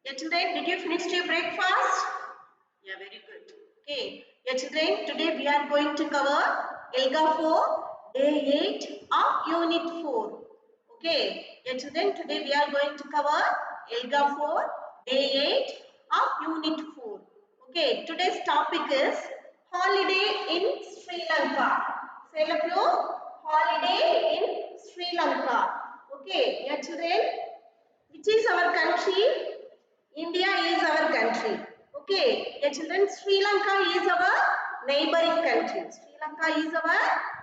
Yeah, children, did you finish your breakfast? Yeah, very good. Okay. Yeah, children, today we are going to cover ELGA 4, Day 8 of Unit 4. Okay. Yeah, children, today we are going to cover ELGA 4, Day 8 of Unit 4. Okay. Today's topic is Holiday in Sri Lanka. Say hello. Holiday in Sri Lanka. Okay. Yeah, children, which is our country? India is our country. Okay, yeah, children, Sri Lanka is our neighboring country. Sri Lanka is our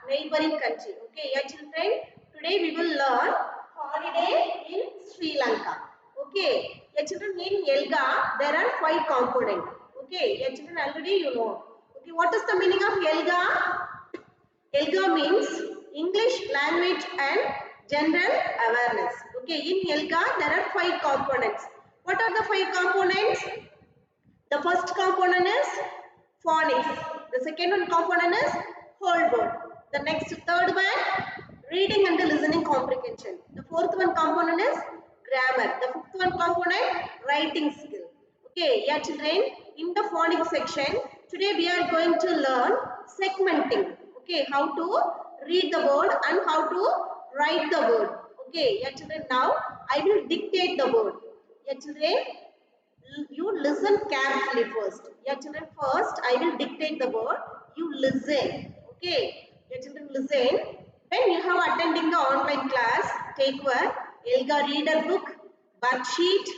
neighboring country. Okay, yeah, children, today we will learn holiday in Sri Lanka. Okay, yeah, children, in ELGA there are 5 components. Okay, yeah, children, already you know. Okay, what is the meaning of ELGA? ELGA means English language and general awareness. Okay, in ELGA there are 5 components. What are the 5 components? The first component is phonics. The second one component is whole word. The next third one reading and listening comprehension. The fourth one component is grammar. The fifth one component writing skill. Okay, yeah children, in the phonics section today we are going to learn segmenting. Okay, how to read the word and how to write the word. Okay, yeah children, now I will dictate the word. Yeah children, you listen carefully first. Yeah children, first I will dictate the word. You listen. Okay. Yeah children, listen. When you have attending the online class, take one ELGA reader book, worksheet,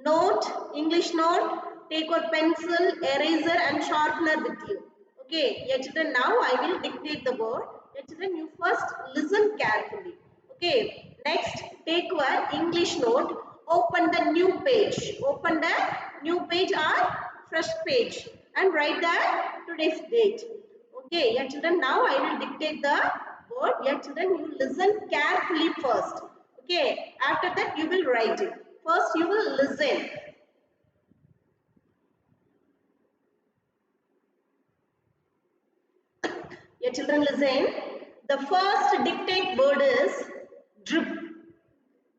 note, English note, take your pencil, eraser and sharpener with you. Okay. Yeah children, now I will dictate the word. Yeah children, you first listen carefully. Okay. Next, take your English note, open the new page. Open the new page or fresh page and write the today's date. Okay. Yeah children, now I will dictate the word. Yeah children, you listen carefully first. Okay. After that you will write it. First you will listen. Yeah children, listen. The first dictate word is drip.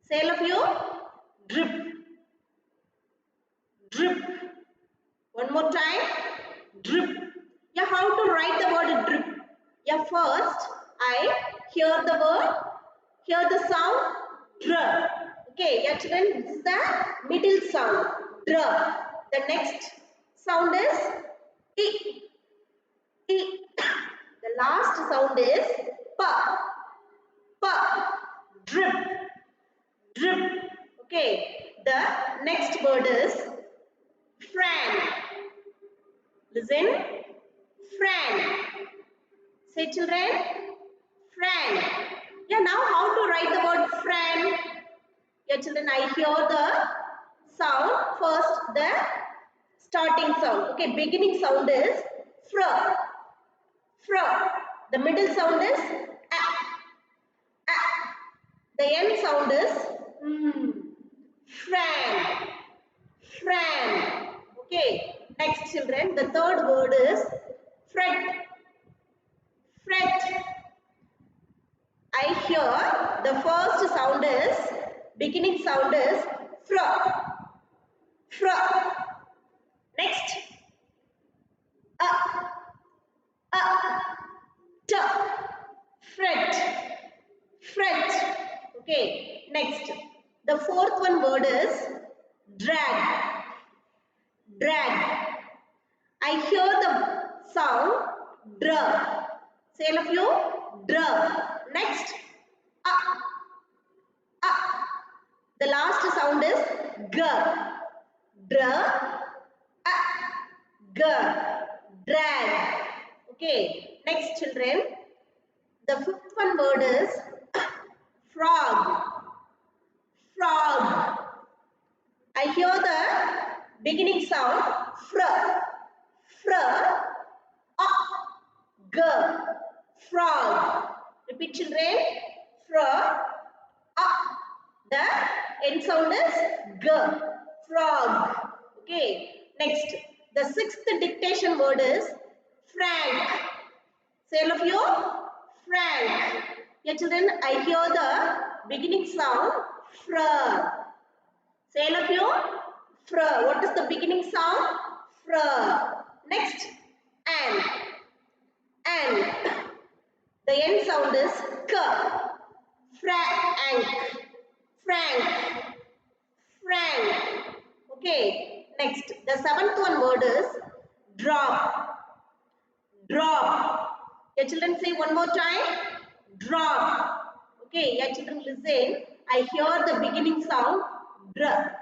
Say all of you, drip. Drip. One more time, drip. Yeah, how to write the word drip? Yeah, first I hear the word, hear the sound dr. Okay, yeah children, this is the middle sound dr. The next sound is t. T. The last sound is pa. Pa. Drip. Drip. Okay. The next word is friend. Listen. Friend. Say children. Friend. Yeah, now how to write the word friend? Yeah, children, I hear the sound. First, the starting sound. Okay, beginning sound is fr. Fr. The middle sound is a. A. The end sound is friend. Friend. Okay. Next, children, the third word is fret. Fret. I hear the first sound is, beginning sound is fr. Fr. Next, a, t. Fret. Fret. Okay. Next, the fourth one word is drag. Drag. I hear the sound dr. Say all of you, dr. Next, the last sound is g. Dr. G. Drag. Okay. Next, children, the fifth one word is frog. Frog. I hear the beginning sound fr. Fr. G. Frog. Repeat children. Fr. The end sound is G. Frog. Okay. Next. The sixth dictation word is frank. Say all of you. Frank. Yeah children, I hear the beginning sound fr. Say all of you. Fr. What is the beginning sound? Fr. Next, an. An. The end sound is k. Frank. Frank. Frank. Okay. Next, the seventh one word is drop. Drop. Your children say one more time. Drop. Okay. Your children listen. I hear the beginning sound. Dr.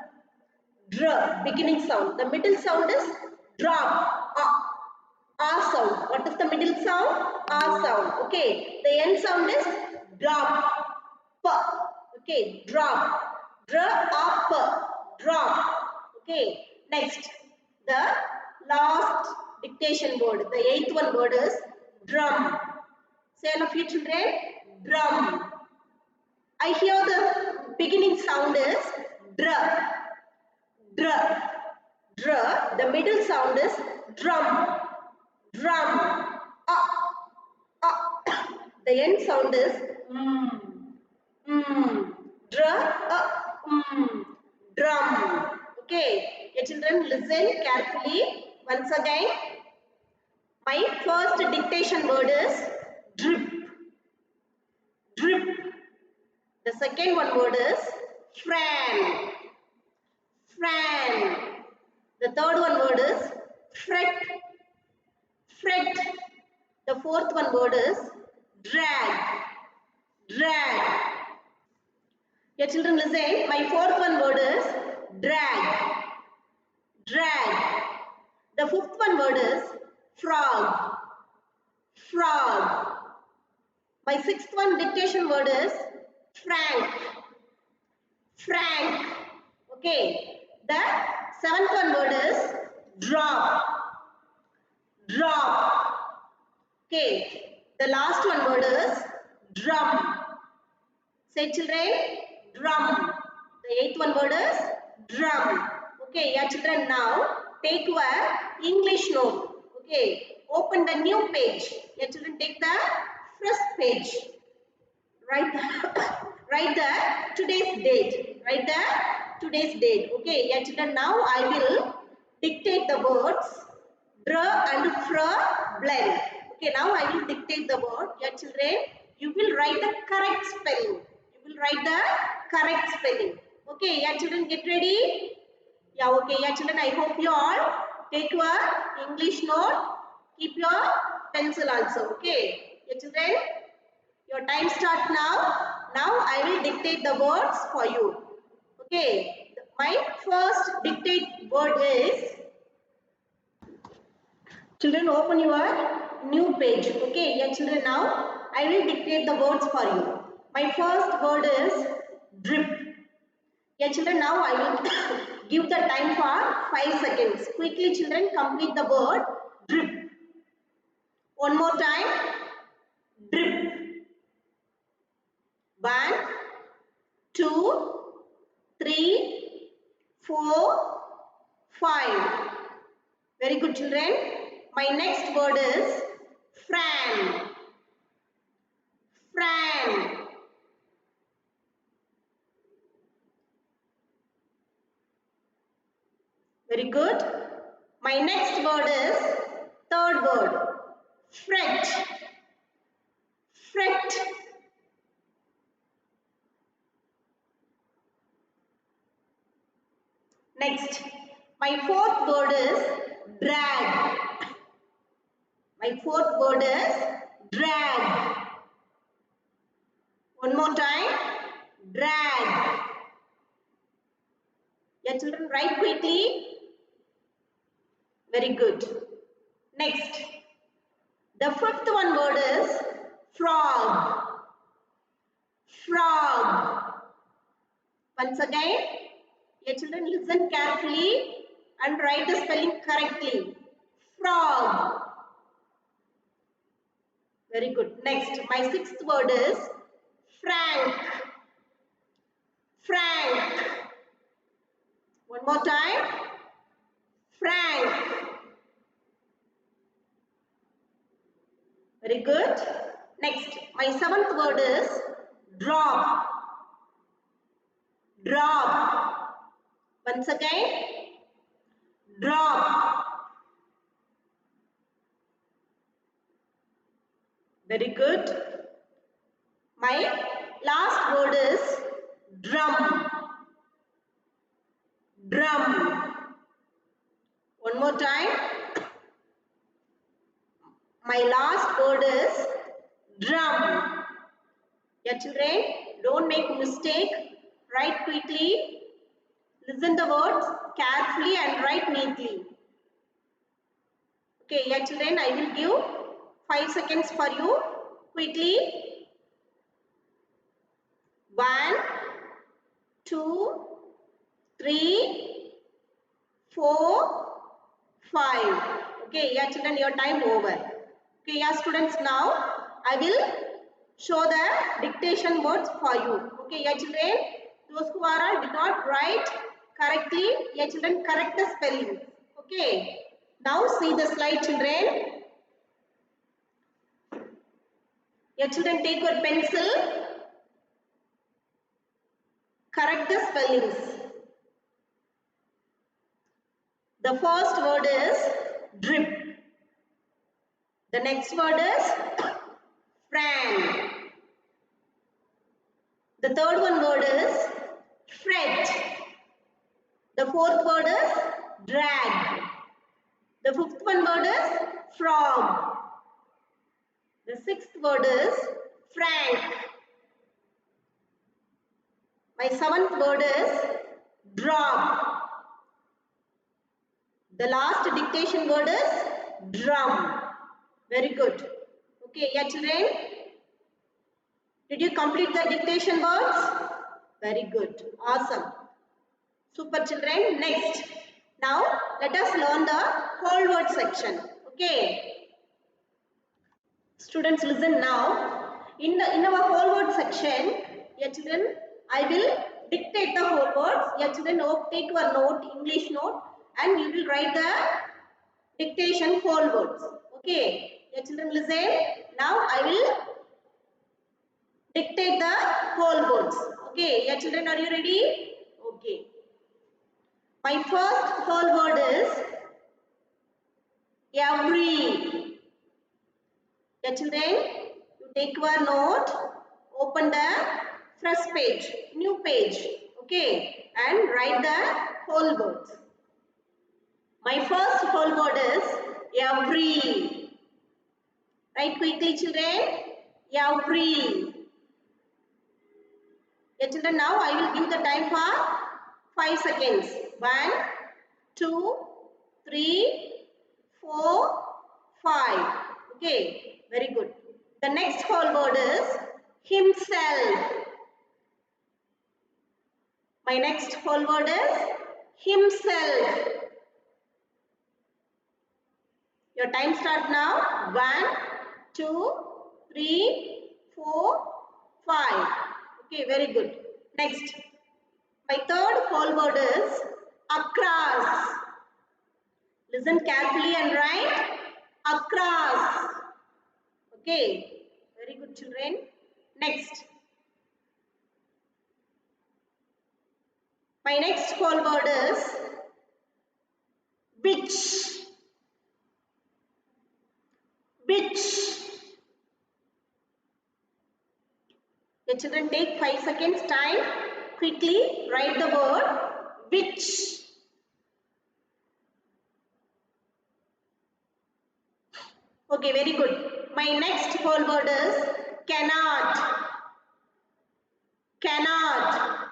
Dr. Beginning sound. The middle sound is drop. R sound. What is the middle sound? R sound. Okay. The end sound is drop. P. Okay. Drop. Drop. Drop. Okay. Next. The last dictation word. The eighth one word is drum. Say all of you children. Drum. I hear the beginning sound is dr. Dr. Dr. The middle sound is drum. Drum. The end sound is drum. Okay. Your children listen carefully. Once again. My first dictation word is drip. Drip. The second one word is fran. Fran. The third one word is fret. Fret. The fourth one word is drag. Drag. Your children listen. My fourth one word is drag. Drag. The fifth one word is frog. Frog. My sixth one dictation word is frank. Frank. Okay. The seventh one word is drop. Drop. Okay. The last one word is drum. Say children, drum. The eighth one word is drum. Okay, your children now take your English note. Okay, open the new page. Your children take the first page. Write the, write the today's date. Write the today's date. Okay, your children now I will dictate the words dr and fr blend. Okay, now I will dictate the word. Your children, you will write the correct spelling. You will write the correct spelling. Okay, your children get ready? Yeah, okay, your children, I hope you all take your English note. Keep your pencil also. Okay, your children, your time start now. Now I will dictate the words for you. Okay, my first dictate word is, children open your new page. Okay, yeah children, now I will dictate the words for you. My first word is drip. Yeah children, now I will give the time for 5 seconds. Quickly children, complete the word drip. One more time. Drip. 1, 2, 3, 4, 5. Very good children. My next word is fran. Fran. Very good. My next word is third word. Fret. Fret. Next. My fourth word is drag. My fourth word is drag. One more time. Drag. Yeah, children, write quickly. Very good. Next. The fifth one word is frog. Frog. Once again, your children listen carefully and write the spelling correctly. Frog. Very good. Next, my sixth word is frank. Frank. One more time. Frank. Very good. Next, my seventh word is drop. Drop. Once again, Drop. Very good. My last word is drum. Drum. One more time. My last word is drum. Yeah, children, don't make mistake. Write quickly. Listen the words carefully and write neatly. Okay, yeah, children, I will give 5 seconds for you. Quickly. 1, 2, 3, 4, 5. Okay, yeah, children, your time over. Okay, yeah, students, now I will show the dictation words for you. Okay, yeah, children, those who are did not write correctly, yeah, children, correct the spelling. Okay, now see the slide, children. Yeah, children, take your pencil, correct the spellings. The first word is drip. The next word is fan. The third one word is fret. The fourth word is drag. The fifth one word is frog. The sixth word is frank. My seventh word is drop. The last dictation word is drum. Very good. Okay, yeah, children. Did you complete the dictation words? Very good. Awesome. Super, children. Next. Now, let us learn the whole word section. Okay. Students, listen now. In our whole word section, yeah, children, I will dictate the whole words. Yeah, children, take your note, English note, and you will write the dictation whole words. Okay. Yeah, children, listen. Now I will dictate the whole words. Okay. Yeah, children, are you ready? Okay. My first whole word is every. Yeah, children, you take your note, open the first page, new page, okay, and write the whole words. My first whole word is every. Write quickly, children. Every. Yeah, children, now I will give the time for 5 seconds. 1, 2, 3, 4, 5. Okay, very good. The next whole word is himself. My next whole word is himself. Your time start now. 1, 2, 3, 4, 5. Okay, very good. Next. My third whole word is across. Listen carefully and write across. Okay, very good, children. Next. My next whole word is which. Which. The children, take 5 seconds time. Quickly write the word which. Okay, very good. My next whole word is cannot. Cannot.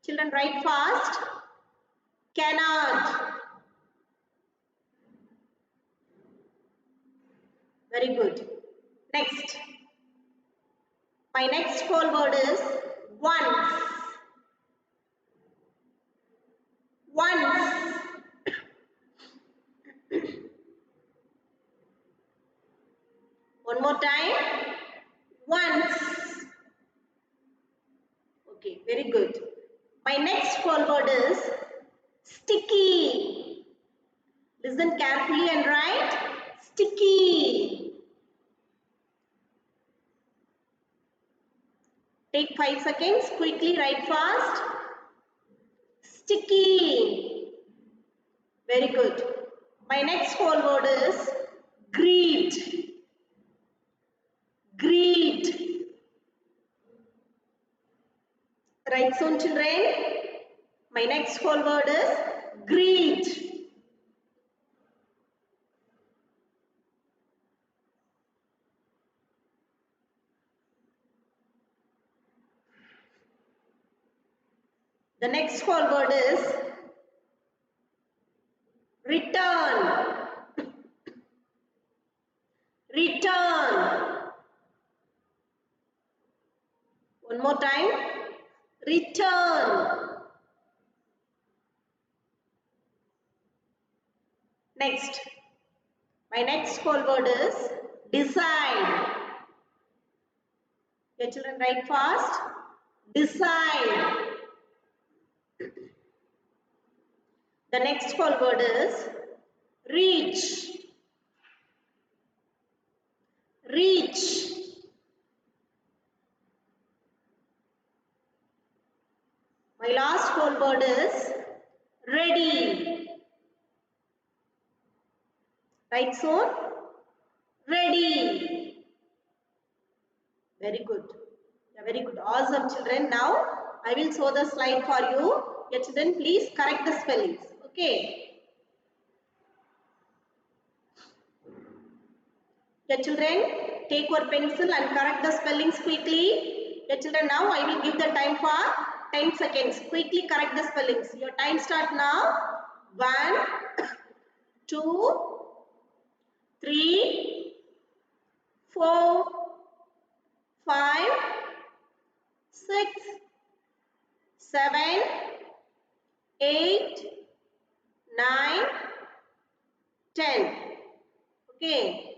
Children, write fast. Cannot. Very good. Next. My next whole word is once. Once. One more time. Once. Okay, very good. My next whole word is sticky. Listen carefully and write sticky. Take 5 seconds. Quickly write fast. Sticky. Very good. My next whole word is greet. Greet. Right soon, children. My next whole word is greet. The next whole word is return. Return. One more time. Return. Next. My next whole word is decide. Your children write fast. Decide. The next whole word is reach. Reach. My last whole word is ready. Right soon? Ready. Very good. Yeah, very good. Awesome, children. Now I will show the slide for you. Yeah, children, please correct the spellings. Okay. Yeah, children, take your pencil and correct the spellings quickly. Yeah, children, now I will give the time for 10 seconds. Quickly correct the spellings. Your time start now. 1, 2, 3, 4, 5, 6, 7, 8, 9, 10. Okay.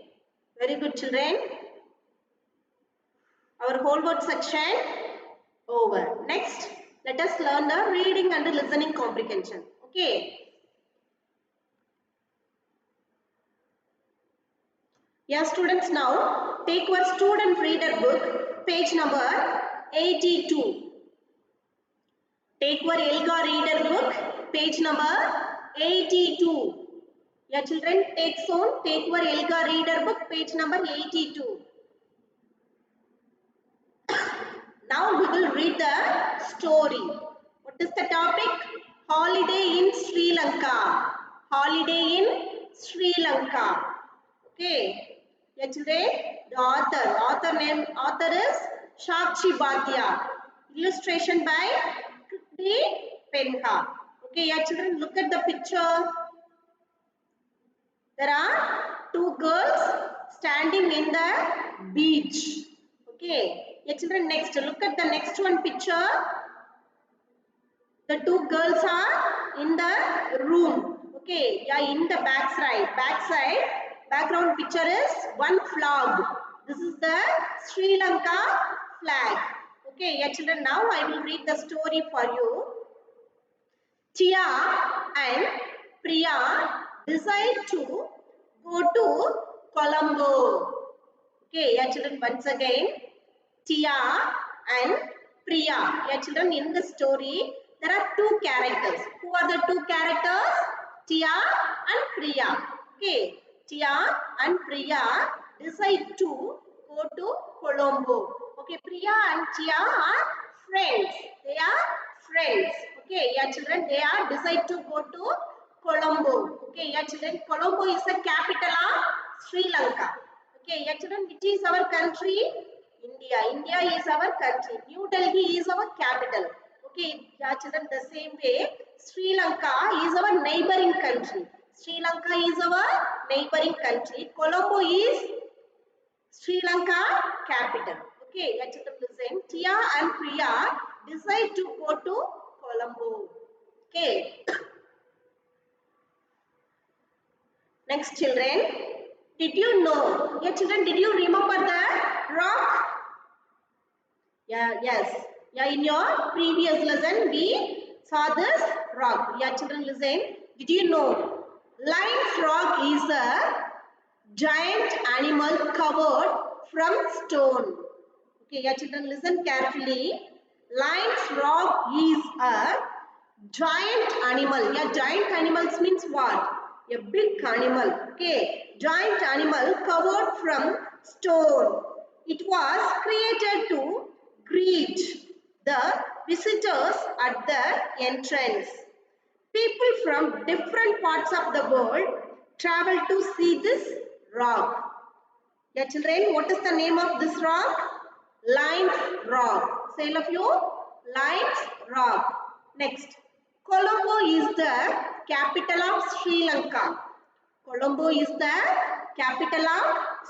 Very good, children. Our whole word section over. Next, let us learn the reading and listening comprehension. Okay. Yeah, students, now take your student reader book, page number 82. Take your Elga reader book, page number 82. Yeah, children, take soon. Take your Elga reader book, page number 82. Now we will read the story. What is the topic? Holiday in Sri Lanka. Holiday in Sri Lanka. Okay. Yeah, children, the author is Shakshi Bhatia. Illustration by Kriti Penha. Okay, yeah, children, look at the picture. There are two girls standing in the beach. Okay. Yeah, children, next, look at the next one picture. The two girls are in the room. Okay. Yeah, in the background picture is one flag. This is the Sri Lanka flag. Okay. Yeah, children, now I will read the story for you. Tia and Priya decide to go to Colombo. Okay, yeah, children, once again, Tia and Priya. Yeah, children, in the story, there are two characters. Who are the two characters? Tia and Priya. Okay, Tia and Priya decide to go to Colombo. Okay, Priya and Tia are friends. They are friends. Okay, yeah, children, they are decide to go to Colombo. Okay, yeah, children, Colombo is the capital of Sri Lanka. Okay, yeah, children, which is our country? India. India is our country. New Delhi is our capital. Okay, yeah, children, the same way, Sri Lanka is our neighboring country. Sri Lanka is our neighboring country. Colombo is Sri Lanka capital. Okay, yeah, children, listen. Tia and Priya decide to go to Colombo. Okay. Next, children. Did you know? Yeah, children, did you remember the rock? Yeah, yes. Yeah, in your previous lesson, we saw this rock. Yeah, children, listen. Did you know? Lion frog is a giant animal covered from stone. Okay, yeah, children, listen carefully. Lion's frog is a Giant animal. Yeah, giant animals means what? A big animal. Okay. Giant animal covered from stone. It was created to greet the visitors at the entrance. People from different parts of the world travel to see this rock. Yeah, children, what is the name of this rock? Lions Rock. Say all of you. Lions Rock. Next. Colombo is the capital of Sri Lanka. Colombo is the capital of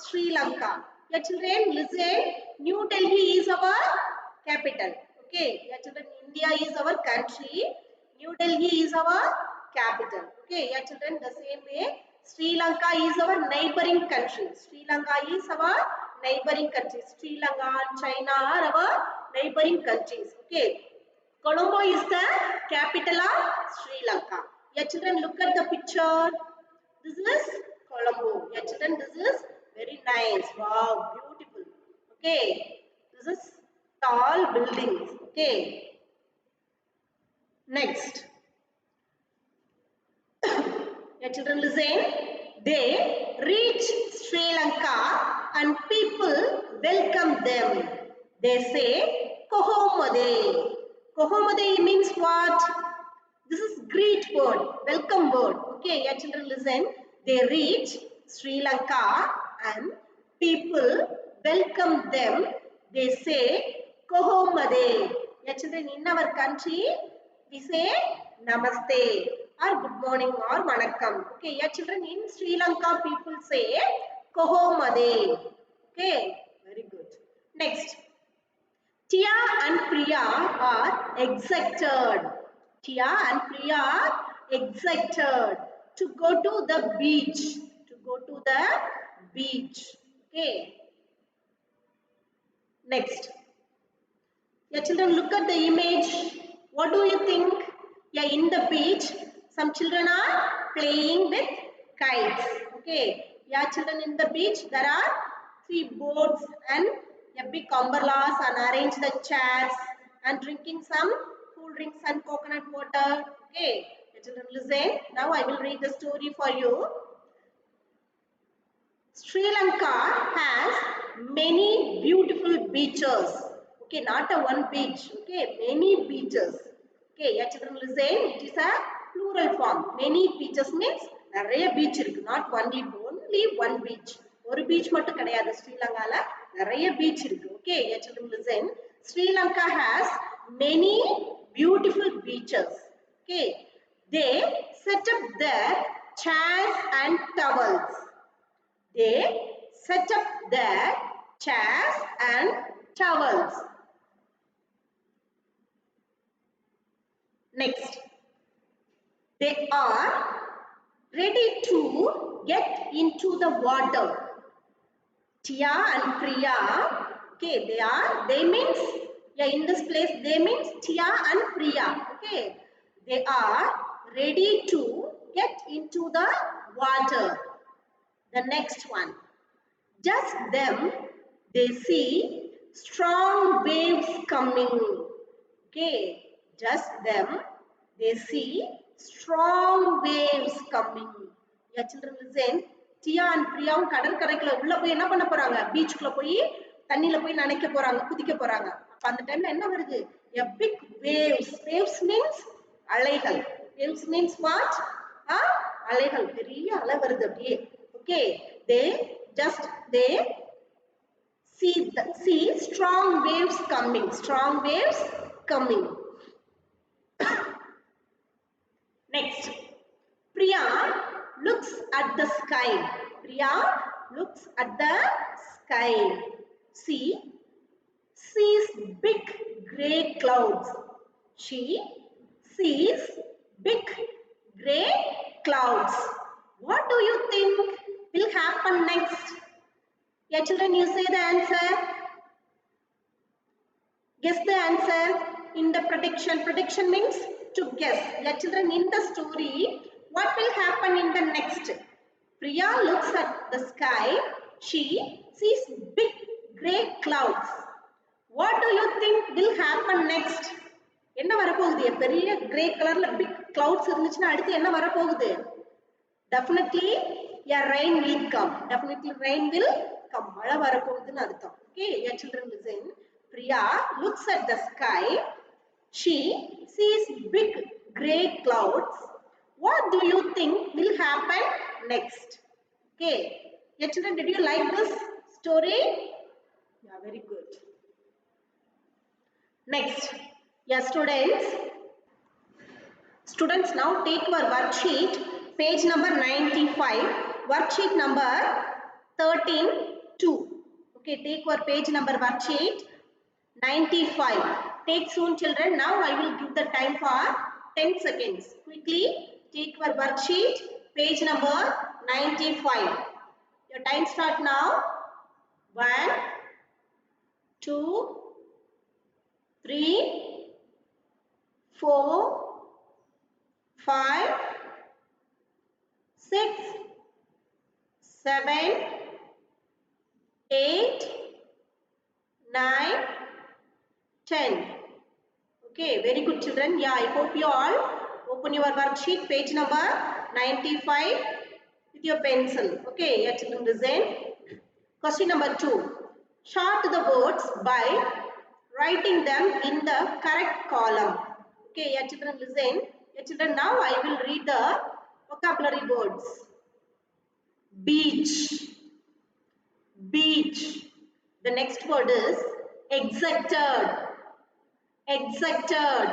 Sri Lanka. Yeah, children, listen. New Delhi is our capital. Okay. Yeah, children, India is our country. New Delhi is our capital. Okay. Yeah, children, the same way. Sri Lanka is our neighboring country. Sri Lanka is our neighboring country. Sri Lanka and China are our neighboring countries. Okay. Colombo is the capital of Sri Lanka. Yeah, children, look at the picture. This is Colombo. Yeah, children, this is very nice. Wow, beautiful. Okay, this is tall buildings. Okay, next. Yeah, children, listen. They reach Sri Lanka and people welcome them. They say, Kohomade. Kohomade means what? This is greet word, welcome word. Okay, yeah, children, listen. They reach Sri Lanka and people welcome them. They say, Kohomade. Yeah, children, in our country, we say Namaste or good morning or Vanakkam. Okay, yeah, children, in Sri Lanka, people say Kohomade. Okay, very good. Next. Tia and Priya are excited. Tia and Priya are excited to go to the beach. To go to the beach. Okay. Next. Yeah, children, look at the image. What do you think? Yeah, in the beach, some children are playing with kites. Okay. Yeah, children, in the beach, there are 3 boats and a big umbrellas and arrange the chairs and drinking some cool drinks and coconut water. Okay. Yeah, children, listen. Now I will read the story for you. Sri Lanka has many beautiful beaches. Okay, not a one beach. Okay, many beaches. Okay, yeah, children, listen. It is a plural form. Many beaches means நிறைய beach இருக்கு. Not only one beach. ஒரு beach மட்டும் கிடையாது ஸ்ரீலங்கால நிறைய beach இருக்கு. Okay, yeah, children, listen. Sri Lanka has many beautiful beaches. Okay, they set up their chairs and towels. They set up their chairs and towels. Next, they are ready to get into the water. Tia and Priya, okay, they means, yeah, in this place, they means Tia and Priya, okay. They are ready to get into the water. The next one. Just them, they see strong waves coming. Okay, just them, they see strong waves coming. Yeah, children, listen. Tia and Priya கடற்கரைக்குள்ள உள்ள போய் என்ன பண்ண போறாங்க? பீச்சுக்குள்ள போய் தண்ணில போய் நனைக்க போறாங்க, குதிக்க போறாங்க. அப்ப அந்த டைம்ல என்ன வருது? A big waves. Waves means அலைகள். Waves means what? அலைகள். பெரிய அலை வருது அப்படியே. Okay, they see strong waves coming. Strong waves coming. Next, Priya looks at the sky. Priya looks at the sky. She sees big grey clouds. She sees big grey clouds. What do you think will happen next? Yeah, children, you say the answer. Guess the answer in the prediction. Prediction means to guess. Yeah, children, in the story, what will happen in the next? Priya looks at the sky. She sees big grey clouds. What do you think will happen next? என்ன வரப்போகுது? பெரிய grey கலர்ல big clouds இருந்துச்சுன்னா அடுத்து என்ன வரப்போகுது? Definitely a rain will come. Definitely rain will come. மழை வரப்போகுதுன்னு அர்த்தம். Okay, your children listen. Priya looks at the sky. She sees big grey clouds. What do you think will happen next? Okay, your children, did you like this story? Yeah, very good. Next, yeah, students now take your worksheet, page number 95, worksheet number 13-2. Okay, take your page number worksheet 95. Take soon, children. Now I will give the time for 10 seconds. Quickly take your worksheet, page number 95. Your time start now. 1, 2, 3, 4, 5, 6, 7, 8, 9, 10. Okay, very good, children. Yeah, I hope you all open your worksheet, page number 95 with your pencil. Okay, yeah, children, listen. Question number 2. Sort the words by writing them in the correct column. Okay, yeah, children, listen. Yeah, children, now I will read the vocabulary words. Beach. Beach. The next word is exacted. Exacted.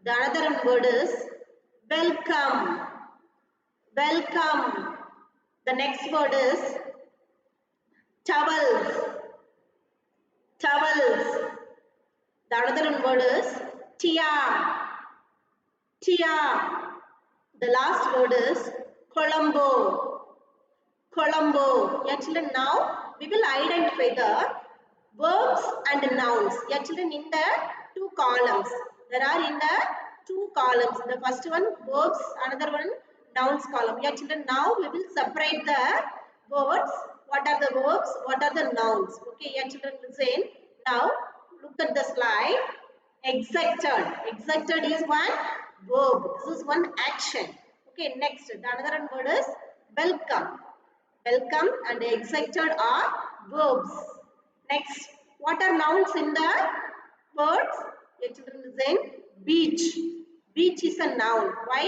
The another word is welcome. Welcome. The next word is towels. Towels. The another word is tia. Tia. The last word is Colombo. Colombo. Yeah, children, now we will identify the verbs and nouns. Yeah, children, in the two columns. There are in the two columns. The first one verbs, another one nouns column. Yeah, children, now we will separate the words. What are the verbs? What are the nouns? Okay, yeah, children, listen. Now look at the slide. Exacted. Exacted is one verb. This is one action. Okay, next, the another word is welcome. Welcome and exacted are verbs. Next, what are nouns in the words? Your children listen. Beach. Beach is a noun. Why?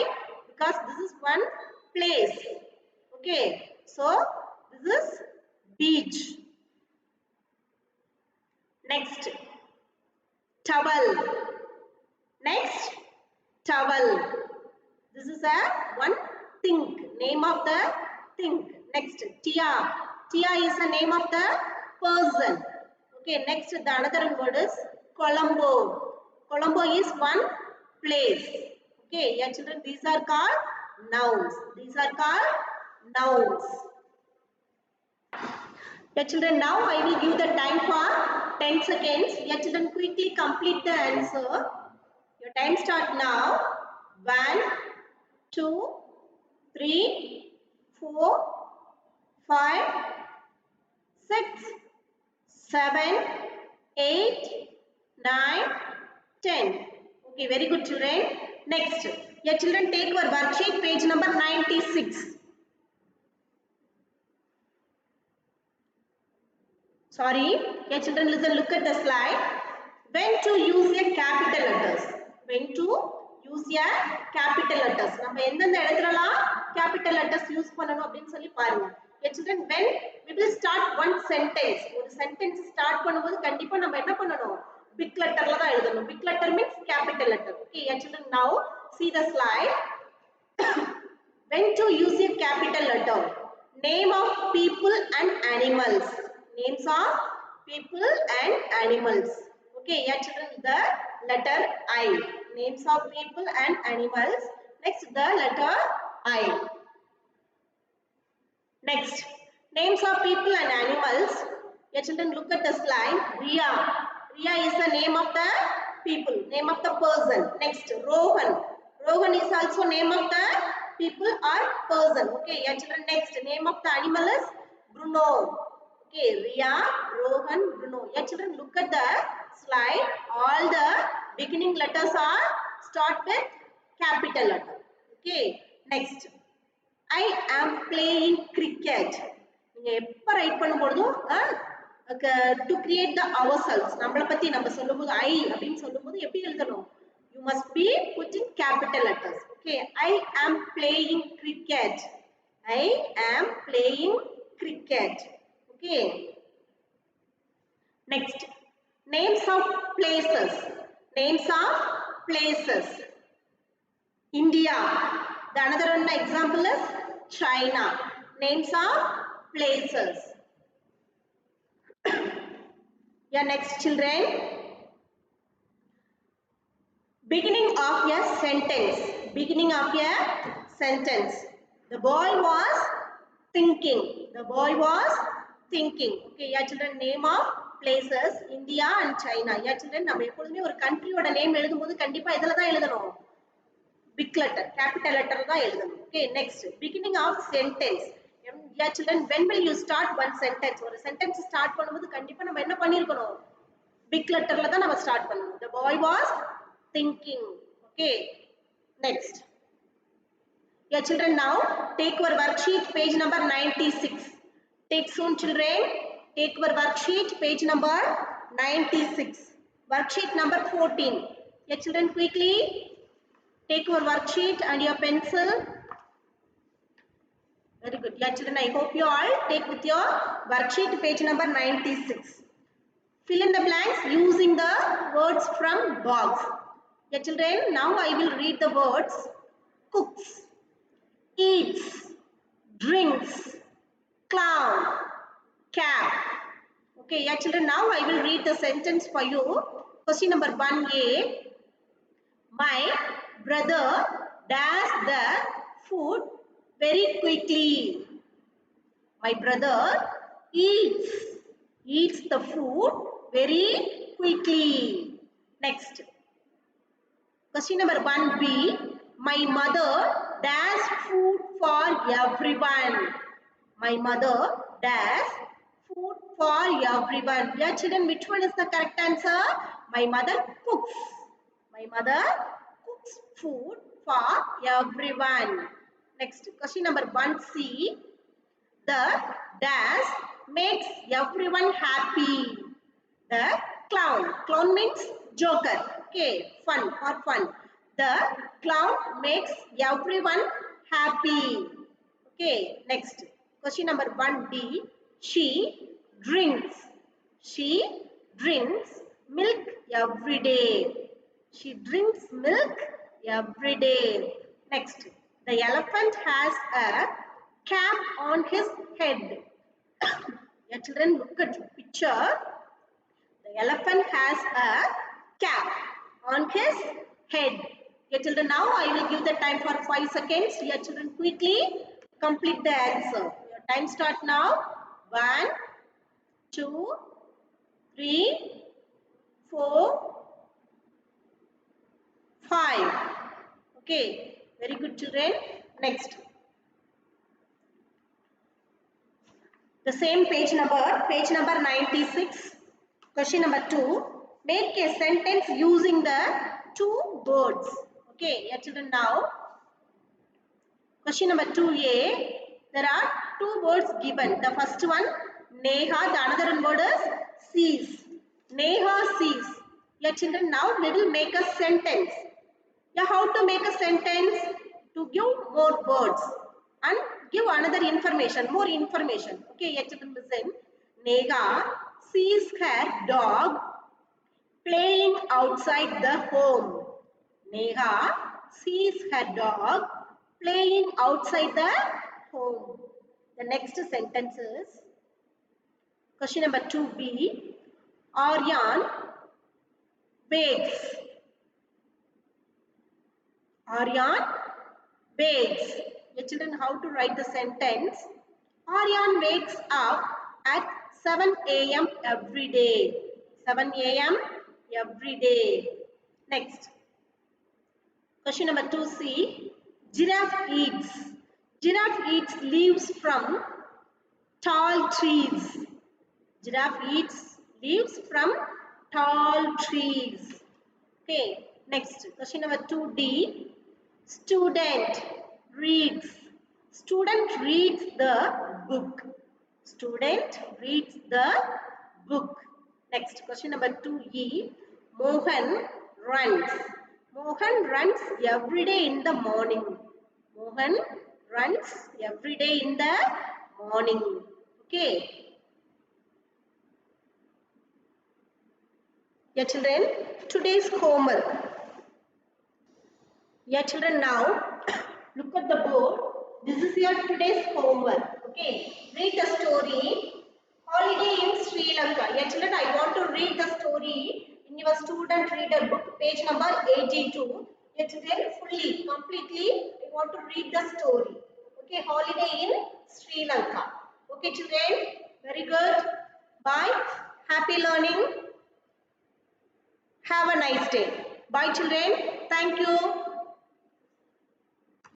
Because this is one place. Okay, so this is beach. Next, towel. Next, towel. This is a one thing. Name of the thing. Next, tia. Tia is the name of the person. Okay, next the another word is Colombo. Colombo is one place. Okay, yeah, children, these are called nouns. These are called nouns. Yeah, children, now I will give the time for 10 seconds. Yeah, children, quickly complete the answer. Your time start now. 1, 2, 3, 4, 5, 6, 7, 8, 9, 10. Okay, very good, children. Next, your children take your worksheet, page number 96. Sorry, your children, listen, look at the slide. When to use a capital letters. When to use a capital letters. நம்ம எந்தெந்த இடத்துலலாம் capital letters use பண்ணனும் அப்படினு சொல்லி பாருங்க. Your children, when we will start one sentence. ஒரு sentence start பண்ணும்போது கண்டிப்பா நம்ம என்ன பண்ணனும்? Big letterல தான் எழுதணும். Big letter means capital letter. Okay, your children, now see the slide. When to use a capital letter. Name of people and animals. Names of people and animals. Okay, yeah, children, the letter I. Names of people and animals. Next, the letter I. Next, names of people and animals. Yeah, children, look at the slide. Riya. Riya is the name of the people, name of the person. Next, Rohan. Rohan is also name of the people or person. Okay, yeah, children, next, name of the animal is Bruno. Okay, Riya, Rohan, Bruno. Yeah, children, look at the slide. All the Beginning letters are start with capital letter. Okay. Next. I am playing cricket. நீங்க எப்ப right பண்ணும்போதும் to create the ourselves நம்மள பத்தி நம்ம சொல்லும்போது I அப்படினு சொல்லும்போது எப்படி எழுதணும்? You must be putting capital letters. Okay. I am playing cricket. I am playing cricket. Okay. Next. Names of places. Names of places. India. The another one example is China. Names of places. Yeah, next children. Beginning of a sentence. Beginning of a sentence. The boy was thinking. The boy was thinking. Okay, yeah children, name of places India and China. Yeah children, நம்ம எப்பொழுதுமே ஒரு கண்ட்ரியோட name எழுதும்போது கண்டிப்பா இதல தான் எழுதணும். Big letter, capital letter தான் எழுதணும். Okay, next. Beginning of sentence. Yeah children, when will you start one sentence? ஒரு sentence start பண்ணும்போது கண்டிப்பா நம்ம என்ன பண்ணிருக்கணும்? Big letterல தான் நம்ம start பண்ணணும். The boy was thinking. Okay, next. Yeah children, now take your worksheet page number 96. Take soon children. Take your worksheet page number 96. Worksheet number 14. Yeah children, quickly take your worksheet and your pencil. Very good. Yeah children, I hope you all take with your worksheet page number 96. Fill in the blanks using the words from box. Yeah children, now I will read the words. Cooks, eats, drinks, clown, cap. Okay, yeah children, now I will read the sentence for you. Question number 1A. My brother does the food very quickly. My brother eats the food very quickly. Next. Question number 1B. My mother does food for everyone. My mother does food for everyone. Yeah children, which one is the correct answer? My mother cooks. My mother cooks food for everyone. Next, question number 1C. The dash makes everyone happy. The clown. Clown means joker. Okay, fun or fun. The clown makes everyone happy. Okay, next. Question number 1D. She drinks. She drinks milk every day. She drinks milk every day. Next. The elephant has a cap on his head. Yeah, children, look at the picture. The elephant has a cap on his head. Yeah, children, now I will give the time for 5 seconds. Yeah, children, quickly complete the answer. Your time start now. 1, 2, 3, 4, 5. Okay, very good children. Next. The same page number 96. Question number 2. Make a sentence using the 2 words. Okay, yeah children, now. Question number 2A. There are 2 words given. The first one, Neha. The another one word is sees. Neha sees. Yeah children, now we will make a sentence. Yeah, how to make a sentence? To give more words and give another information, more information. Okay, yeah children, listen. Neha sees her dog playing outside the home. Neha sees her dog playing outside the home. The next sentence is question number 2B. Aryan bakes. Aryan bakes. Yeah, children, how to write the sentence? Aryan wakes up at 7 a.m. every day. 7 a.m. every day. Next. Question number 2C. Giraffe eats. Giraffe eats leaves from tall trees. Giraffe eats leaves from tall trees. Okay, next question number 2D. Student reads. Student reads the book. Student reads the book. Next question number 2E. Mohan runs. Mohan runs every day in the morning. Mohan runs every day in the morning. Okay. Yeah, children, today's homework. Yeah, children, now look at the board. This is your today's homework. Okay, read the story. Holiday in Sri Lanka. Yeah, children, I want to read the story in your student reader book, page number 82. Yeah, children, fully, completely, I want to read the story. Okay, holiday in Sri Lanka. Okay, children, very good. Bye. Happy learning. Have a nice day. Bye, children. Thank you.